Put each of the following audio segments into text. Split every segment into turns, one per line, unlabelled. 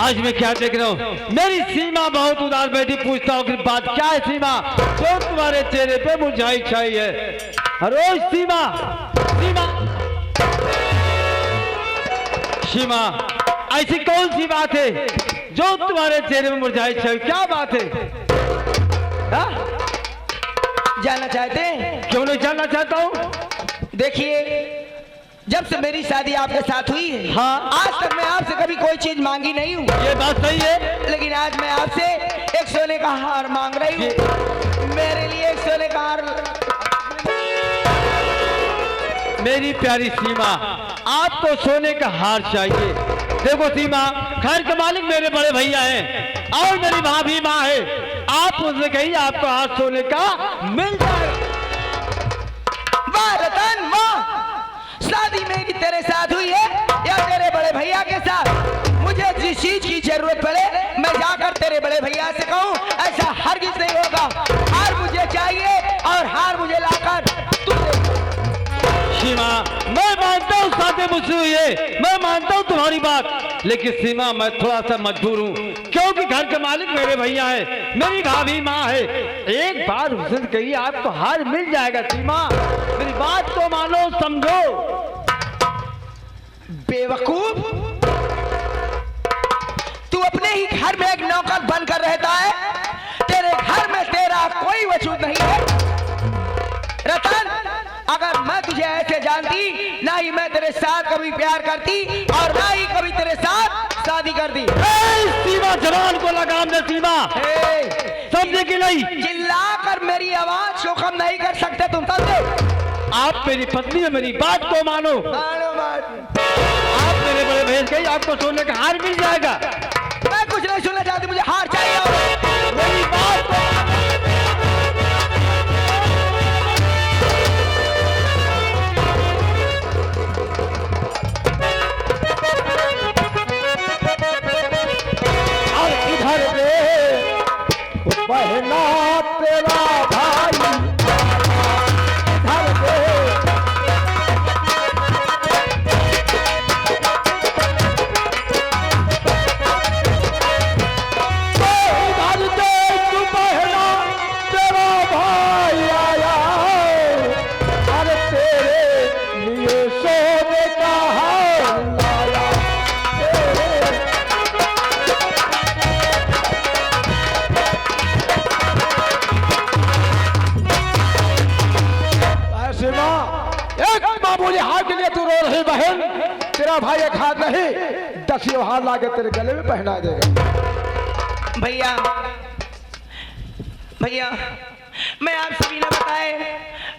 आज मैं क्या देख रहा हूँ, मेरी सीमा बहुत उदास बैठी, पूछता हूँ कि बात क्या है सीमा, जो तुम्हारे चेहरे पे मुरझाई छाई है। अरे सीमा, सीमा, सीमा, ऐसी कौन सी बात है जो तुम्हारे चेहरे में मुरझाई छाई, क्या बात है?
जानना चाहते हैं?
क्यों नहीं जानना चाहता हूँ।
देखिए, जब से मेरी शादी आपके साथ हुई है,
हाँ,
आज तक मैं आपसे कभी कोई चीज मांगी नहीं हूँ।
ये बात सही है,
लेकिन आज मैं आपसे एक सोने का हार मांग रही हूँ। मेरे लिए एक सोने का हार।
मेरी प्यारी सीमा, आपको सोने का हार चाहिए। देखो सीमा, घर के मालिक मेरे बड़े भैया हैं और मेरी भाभी माँ है। आप मुझसे कहिए, आपको हार सोने का मिल जाएगा।
वाह रतन, वाह! शादी मेरी तेरे साथ हुई है या तेरे बड़े भैया के साथ? मुझे जिस चीज की जरूरत पड़े मैं जाकर तेरे बड़े भैया से कहूँ, ऐसा हरगिज नहीं होगा। हार मुझे चाहिए और हार मुझे लाकर तू दे।
सीमा, मैं मानता हूँ शादी मुझसे हुई है, मैं मानता हूँ तुम्हारी बात, लेकिन सीमा मैं थोड़ा सा मजबूर हूँ, क्योंकि घर के मालिक मेरे भैया है, मेरी भाभी माँ है। एक बार उससे कहिए, आपको हार मिल जाएगा। सीमा, मेरी बात तो मानो, समझो।
बेवकूफ, तू अपने ही घर में एक नौकर बनकर रहता है। तेरे घर में तेरा कोई वजूद नहीं है। रतन, अगर मैं तुझे ऐसे जानती, ना ही मैं तेरे साथ कभी प्यार करती और ना ही कभी तेरे साथ शादी करती।
सीमा, जवान को लगाम दे। सीमा, समझे कि नहीं?
चिल्लाकर मेरी आवाज को कम नहीं कर सकते तुम, समझे?
आप मेरी पत्नी है, मेरी बात को मानो। आप मेरे बड़े भैया कहिए, आपको सोने का हार मिल जाएगा।
मैं कुछ नहीं सुनना चाहती, मुझे हार चाहिए।
मेरी बात को बहना तेरा भाई इधर दे, इधर दे, तू बहना तेरा भाई आया, अरे तेरे लिए सोने का हार लाया। मामूली हार के लिए तू रो रही बहन, तेरा भाई एक हाथ नहीं 10 हार ला के तेरे गले में पहना देगा।
भैया, भैया, मैं आप सभी ने बताए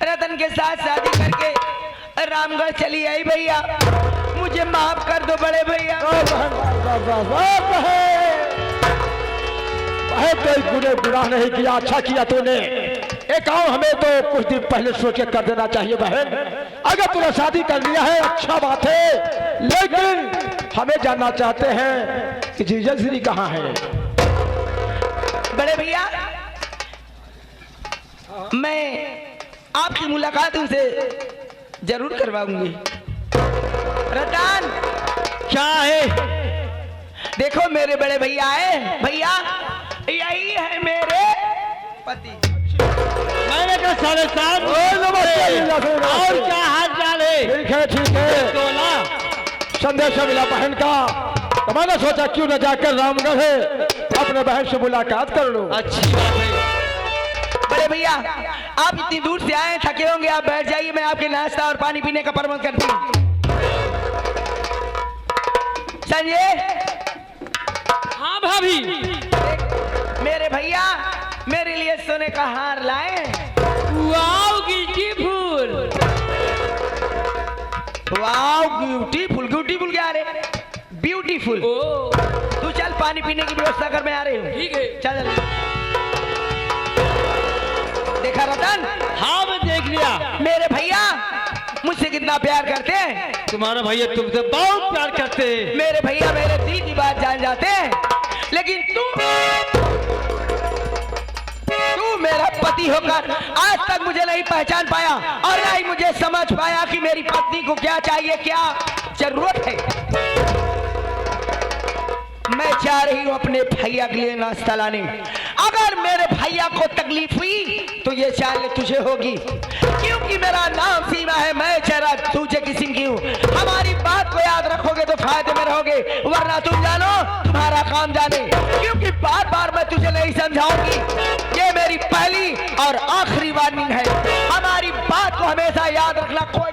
रतन के साथ शादी करके रामगढ़ चली आई। भैया, मुझे माफ कर दो बड़े भैया।
कोई गुने गुनाह नहीं किया, अच्छा किया तूने। एक काम हमें तो कुछ दिन पहले सोच के कर देना चाहिए बहन। अगर तूने शादी कर लिया है अच्छा बात है, लेकिन हमें जानना चाहते हैं कि जीजा श्री कहाँ है।
बड़े भैया, मैं आपकी मुलाकात उनसे जरूर करवाऊंगी। रतन,
क्या है?
देखो मेरे बड़े भैया है। भैया, यही है मेरे पति।
मैंने कहा 7.5 और क्या हाल चाल है? ठीक है तो ना, संदेश मिला बहन का, तो मैंने सोचा क्यों न जाकर रामगढ़ है अपने बहन से मुलाकात कर लो। अच्छी बात है।
बड़े भैया, आप इतनी दूर से आए, थके होंगे, आप बैठ जाइए, मैं आपके नाश्ता और पानी पीने का प्रबंध करती हूँ। संजय।
हाँ भाभी।
मेरे भैया मेरे लिए सोने का हार लाए।
Wow beautiful,
wow beautiful, beautiful क्या रे? ब्यूटीफुल। तू चल पानी पीने की व्यवस्था कर, मैं आ रही हूँ।
ठीक है,
चल। देखा रतन?
हाँ मैं देख लिया।
मेरे भैया मुझसे कितना प्यार करते हैं।
तुम्हारा भैया तुमसे बहुत प्यार करते हैं।
मेरे भैया मेरे दिल की बात जान जाते हैं, लेकिन तू मेरा पति होकर आज तक मुझे नहीं पहचान पाया और ना ही मुझे समझ पाया कि मेरी पत्नी को क्या चाहिए, क्या जरूरत है। मैं जा रही हूँ अपने भैया के लिए नाश्ता लाने। अगर मेरे भैया को तकलीफ हुई तो ये चाल तुझे होगी, क्योंकि मेरा नाम सीमा है, मैं जरा दूसरे किस्म की हूँ। हमारी बात को याद रखोगे तो फायदे में रहोगे, वरना तुम जानो तुम्हारा काम जाने, क्योंकि बार बार मैं तुझे नहीं समझाऊंगी। ये मेरी पहली और आखिरी वार्निंग है। हमारी बात को हमेशा याद रखना। कोई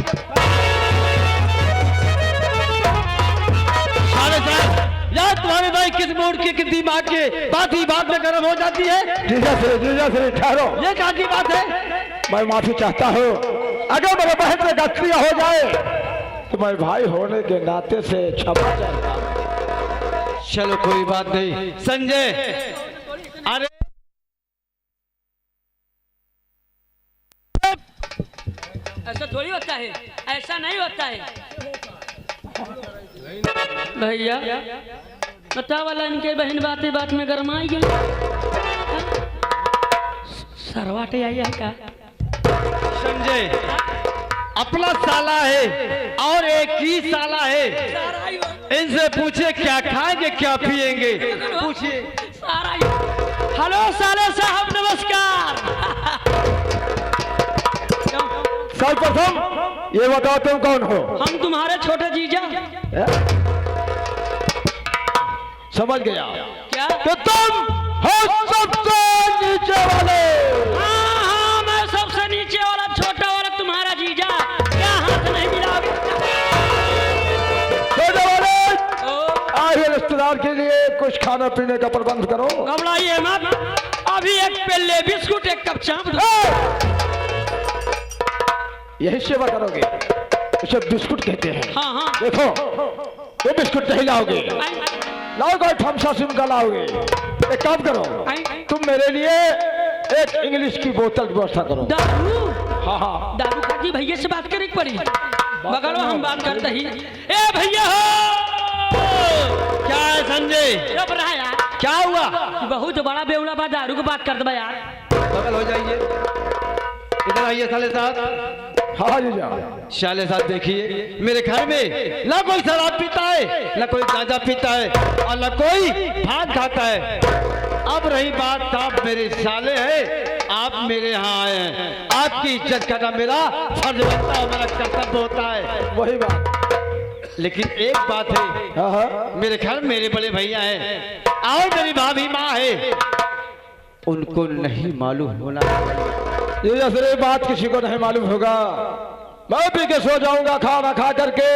यार तुम्हारे भाई किस मूड के, किस दिमाग के, बात ही बात में गर्म हो जाती है।
जीजा ठहरो।
ये क्या की बात है?
मैं माफी चाहता हूँ, अगर मेरे बहन से गलती हो जाए तो मैं भाई होने के नाते से क्षमा चाहता हूँ।
चलो कोई बात नहीं। संजय, अरे
ऐसा थोड़ी होता है, ऐसा नहीं होता है भैया। बता वाला इनके बहन बातें बात में गरमाई गई। सरवाटे आई है क्या?
संजय, अपना साला है और एक ही साला है, इनसे पूछे क्या खाएंगे क्या पिएंगे, पूछिए।
हेलो साले साहब, नमस्कार।
सर्वप्रथम ये बताओ तुम कौन हो?
हम तुम्हारे छोटे जीजा।
समझ गया
क्या?
तो तुम हो सबसे नीचे वाले।
हाँ हाँ, मैं सबसे नीचे वाला, छोटा वाला तुम्हारा जीजा। क्या हाथ नहीं मिलाओगे?
छोटे वाले, आइए रिश्तेदार के लिए कुछ खाना पीने का प्रबंध करो।
घबराइए मत, अभी एक पेले बिस्कुट, एक कप चाप दो।
यही सेवा करोगे? इसे बिस्कुट कहते हैं।
हाँ हाँ।
देखो, ये बिस्कुट नहीं लाओगे, लाओगे ठमसा सिम का लाओगे। एक काम करो, तुम मेरे लिए एक इंग्लिश की बोतल की व्यवस्था करो।
दारू?
हाँ हाँ,
दारू खाती भैया से बात करे पड़ी। बगल में हम बात करते ही। ए भैया हो!
क्या है संजय?
चुप रहा यार।
क्या हुआ?
बहुत बड़ा बेवड़ा बा, दारू की बात कर दे यार।
बगल हो जाइए, इधर आइए साले साहब।
हाँ जीजा।
शाले साहब देखिए, मेरे घर में ना कोई शराब पीता है, ना कोई गांजा पीता है, और ना कोई भात खाता है। अब रही बात, आप मेरे साले हैं, आप मेरे यहाँ आए हैं, आपकी इज्जत करना मेरा फर्ज बनता है, मेरा कर्तव्य होता है।
वही बात।
लेकिन एक बात है,
हाँ हाँ,
मेरे घर मेरे बड़े भैया हैं और मेरी भाभी माँ है, उनको नहीं मालूम होना चाहिए।
जीजा सर, ये बात किसी को नहीं मालूम होगा। मैं पी के सो जाऊंगा, खाना खा करके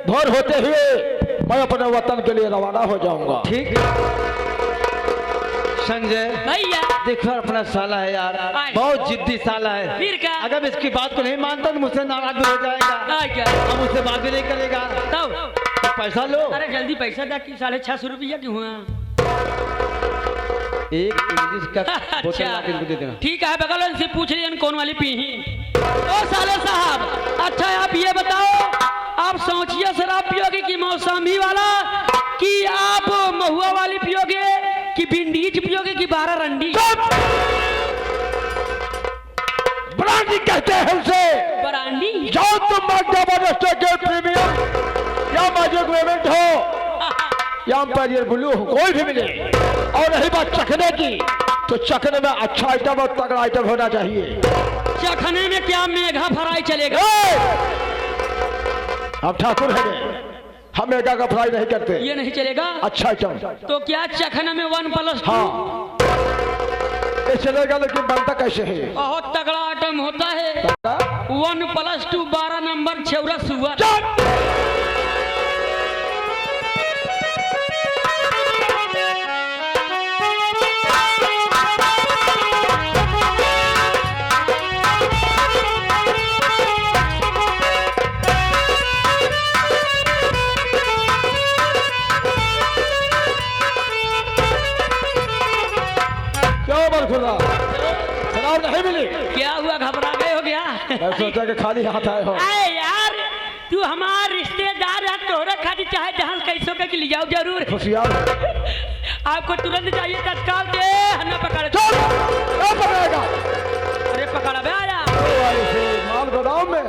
भोर होते हुए मैं अपने वतन के लिए रवाना हो जाऊंगा।
ठीक संजय
भैया,
देखो अपना साला है यार, बहुत जिद्दी साला है।
फिर क्या?
अगर इसकी बात को नहीं मानता तो मुझसे नाराज भी हो जाएगा,
क्या?
अब मुझसे बात भी नहीं करेगा।
तब
तो पैसा लो।
अरे जल्दी पैसा दे कि 650 रुपया क्यों हुआ?
एक इंग्लिश का बोतल ला के इनको दे देना।
ठीक है, बगल वाले से पूछ लिया कौन वाली पी ही। ओ साले साहब, अच्छा आप ये बताओ, आप सौचिया शराब पियोगे कि मौसमी वाला, कि आप महुआ वाली पियोगे, कि विंडीज पियोगे, कि 12 रंडी?
ब्रांडी कहते हैं उसे।
ब्रांडी?
जाओ तुम मैकडॉनल्ड्स के प्रीमियम या मैजिक वेवेंट हो या एम्पायर ब्लू हो, कोई भी मिले, और रही बात चखने की, तो चखने में अच्छा आइटम और तगड़ा आइटम होना चाहिए।
चखने में क्या मेघा फ्राई चलेगा?
हम ठाकुर हैं, हम मेघा का फ्राई नहीं करते।
ये नहीं चलेगा?
अच्छा आइटम
तो क्या चखने में 1+2?
हाँ, ये चलेगा, लेकिन बनता कैसे है?
बहुत तगड़ा आइटम होता है। 1+2 12 नंबर छौरा सुअर।
शराब नहीं मिली?
क्या हुआ, घबरा गए हो क्या?
मैं सोचा कि खाली हाथ आए हो।
अरे यार, तू हमार रिश्तेदार है, तोहरा खाती चाहे जहां कैसो के ले जाओ जरूर।
होशियार
आपको तुरंत चाहिए, तत्काल दे, हन्ना पकड़।
पकड़ेगा?
अरे पकड़ा बे, आया
माल गोदाम में।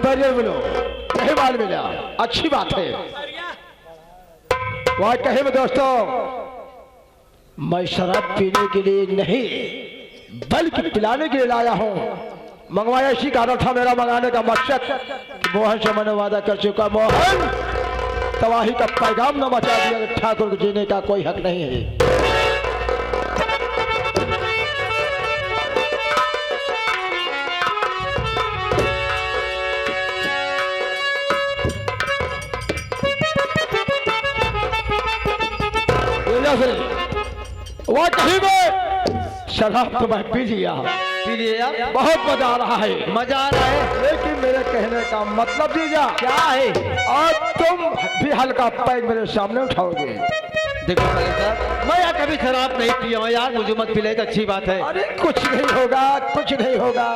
एम्पायर बोलो नहीं माल मिला, अच्छी बात है। वहां कहे में दोस्तों, मैं शराब पीने के लिए नहीं बल्कि पिलाने के लिए लाया हूं। मंगवाया इसी कारण था, मेरा मंगाने का मकसद मोहन से मैंने वादा कर चुका, मोहन तबाही का पैगाम न मचा दिया, ठाकुर को जीने का कोई हक नहीं है। वह कहीं में शराब तो मैं पी लिया, बहुत मजा आ रहा है,
मजा आ रहा है,
लेकिन मेरे कहने का मतलब दीजिए
क्या है?
और तुम भी हल्का पैग मेरे सामने उठाओगे।
देखो साहब, मैं यार कभी शराब नहीं पिया हूं यार, मुझे मत पिलाए तो अच्छी बात है।
अरे कुछ नहीं होगा, कुछ नहीं होगा।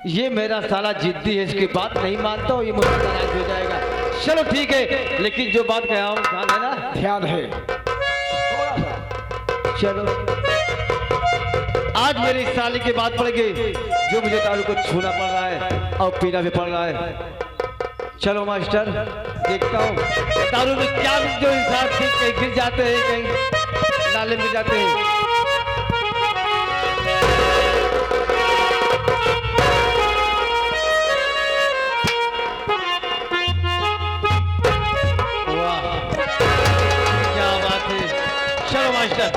ये मेरा साला जिद्दी है, इसकी बात नहीं मानता हूँ, ये मुझे नाराज हो जाएगा। चलो ठीक है, लेकिन जो बात कहा हूँ ध्यान है ना?
ध्यान है।
चलो आज मेरी साली की बात पड़ गई, जो मुझे दारू को छूना पड़ रहा है और पीना भी पड़ रहा है। चलो मास्टर, देखता हूँ दारू में क्या जो इंसान ठीक कहीं गिर जाते हैं, कहीं नाले में जाते हैं। वाह क्या बात है। चलो मास्टर,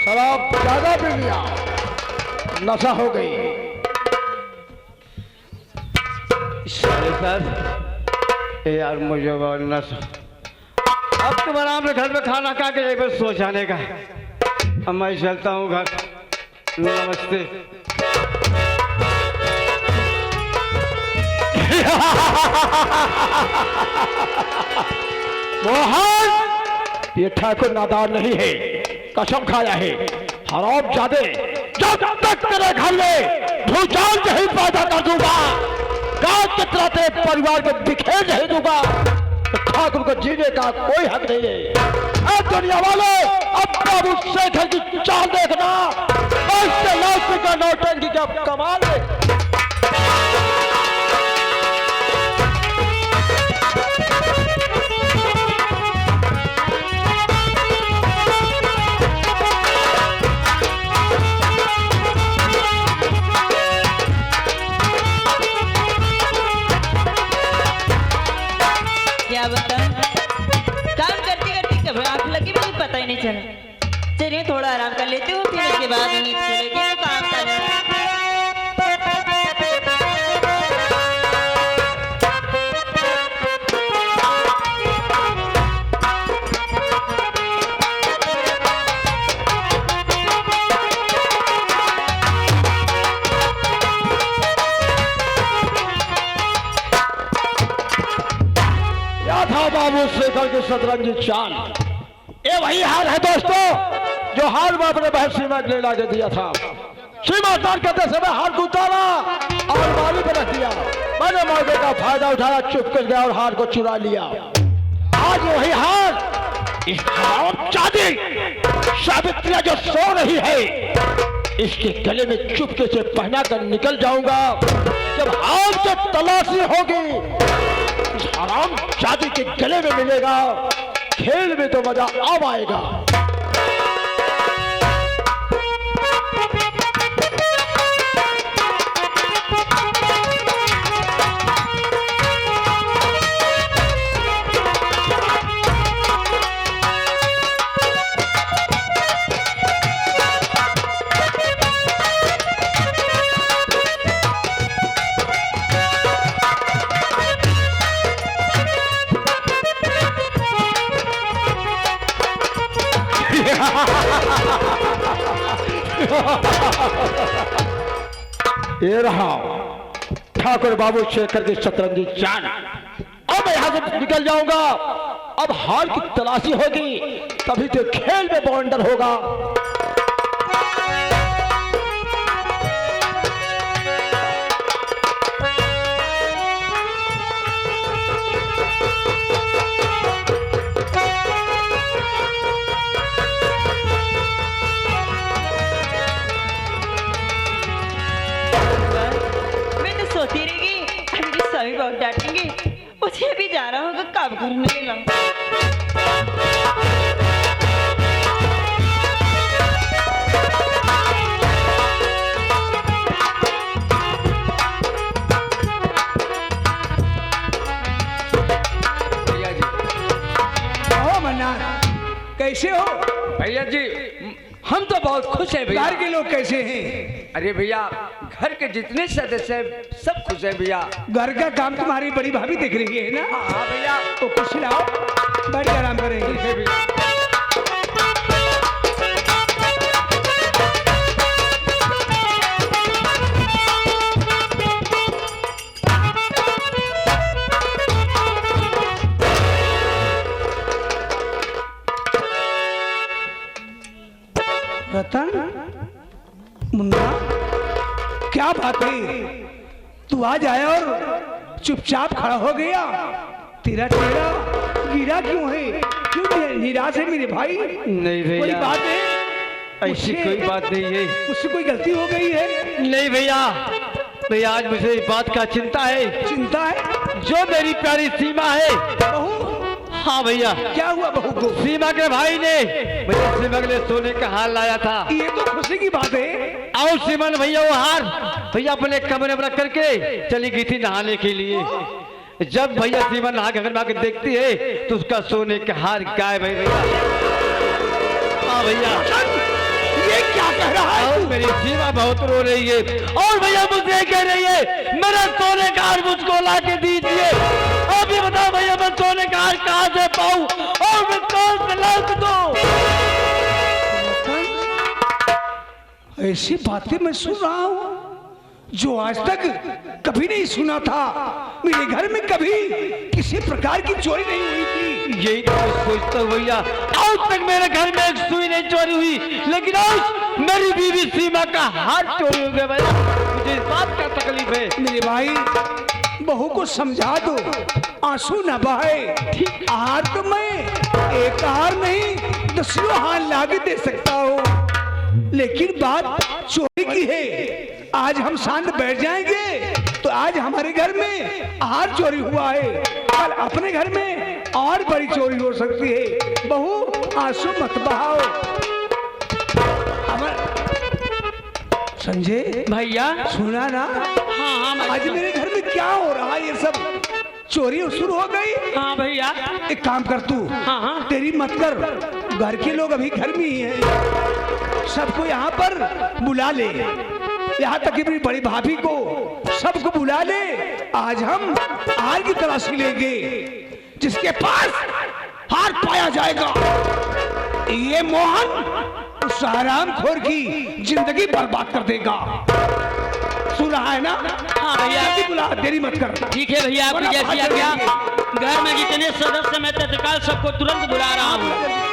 शराब ज्यादा पी लिया, नशा हो गई।
सर यार मुझे बहुत नशा, अब तुम आराम से घर में खाना खा के यहीं पर सो जाने का। अब मैं चलता हूँ घर। नमस्ते।
मोहन, ये ठाकुर नादान नहीं है, कसम खाया है। हराम जादे, जब तक तेरे घर में भूचाल नहीं पैदा कर दूंगा, गांव की तरह तेरे परिवार को बिखेर नहीं दूंगा, तो ठाकुर को जीने का कोई हक नहीं है। अब दुनिया वालों, अब बाबू शेखर की चाल देखना, ऐसे लास्ट का नौटंकी का कमाल है।
क्या बताऊं, काम करते करते कब आंख लगी मुझे पता ही नहीं चला। चलिए थोड़ा आराम कर लेते हो, फिर उसके बाद नींद चलेगी तो काम करना।
शतरंजी चाल। ये वही हाल है दोस्तों जो हाल में अपने बहन सीमा के लिए ला के दिया था। सीमा तार करते समय हार को उतारा और बाली पर रख दिया। मैंने मौके का फायदा उठाया, चुप कर गया और हार को चुरा लिया। आज वही हार इस चांदी सावित्री जो सो रही है इसके गले में चुपके से पहना कर निकल जाऊंगा। जब हार से तलाशी होगी इस हराम जाति के गले में मिलेगा। खेल में तो मजा अब आएगा। ये रहा ठाकुर बाबू शेखर की शतरंजी चाल। अब यहां से निकल जाऊंगा। अब हार की तलाशी होगी तभी तो खेल में बाउंडर होगा।
सोती रहेगी मेरी स्वामी बहुत डांटेंगे। मुझे भी जाना होगा काम करने के लिए।
भैया जी हो मन्ना, कैसे हो?
भैया जी हम तो बहुत खुश हैं भैया।
घर के लोग कैसे हैं?
अरे भैया घर के जितने सदस्य हैं सब खुश हैं भैया।
घर का काम तुम्हारी बड़ी भाभी देख रही है ना?
हाँ भैया।
तो खुश लाओ, बैठ के आराम करेंगे। रतन, मुन्ना, क्या बात है? तू आज आया और चुपचाप खड़ा हो गया। तेरा चेहरा गिरा क्यों है? क्यों निराश है मेरे भाई?
नहीं
कोई
भैया,
बात है?
ऐसी
मुझसे-
कोई बात नहीं है।
मुझसे कोई गलती हो गई है?
नहीं भैया, भैया आज मुझे इस बात का चिंता है।
चिंता है?
जो मेरी प्यारी सीमा है।
बहू,
हाँ भैया,
क्या हुआ बहू को?
सीमा के भाई ने भैया सीमा के लिए सोने का हार लाया था।
ये तो खुशी की बात है।
और सीमा ने भैया वो हार भैया अपने कमरे में रख करके चली गई थी नहाने के लिए। जब भैया सीमा नहा के घर में आकर देखती है तो उसका सोने का हार गायब है भैया। हाँ भैया,
ये क्या कह रहा है?
और मेरी सीमा बहुत रो रही है और भैया मुझे कह रही है मेरा सोने का हार मुझको ला के दीजिए। अब ये बताओ भैया मैं सोने का हार कहाँ से पाऊँ और मैं कौन से ला दूँ?
ऐसी बातें मैं सुन रहा हूँ जो आज तक कभी नहीं सुना था। मेरे घर में कभी किसी प्रकार की चोरी नहीं हुई थी।
यही तो मैं सोचता हूँ भैया, आज तक मेरे घर में एक सुई नहीं चोरी हुई, लेकिन आज मेरी बीवी सीमा का हाथ चोरी हो गया भैया। मुझे इस बात का तकलीफ है।
मेरे भाई, बहू को समझा दो, आंसू न बहाए। आहार तो मैं एक आहार नहीं दसियों हार लाके दे सकता हूँ, लेकिन बात चोरी की है। आज हम शांत बैठ जाएंगे तो आज हमारे घर में आहार चोरी हुआ है, कल अपने घर में और बड़ी चोरी हो सकती है। बहू आंसू मत बहाओ। संजय
भैया।
सुना ना?
हाँ हाँ
आज मेरे घर में क्या हो रहा है? ये सब चोरी शुरू हो गई।
हाँ भैया।
एक काम कर तू,
हाँ हाँ।
तेरी मत कर, घर के लोग अभी घर में ही हैं। सबको यहाँ पर बुला ले, यहाँ तक कि मेरी बड़ी भाभी को सबको बुला ले। आज हम हार की तलाशी लेंगे। जिसके पास हार पाया जाएगा ये मोहन उस हरामखोर की जिंदगी बर्बाद कर देगा। सुन
रहा है ना?
हाँ भैया।
जल्दी बुला, देरी मत कर।
ठीक है भैया, आपकी जैसी आज्ञा। घर में जितने सदस्य मैं तत्काल सबको तुरंत बुला रहा हूँ।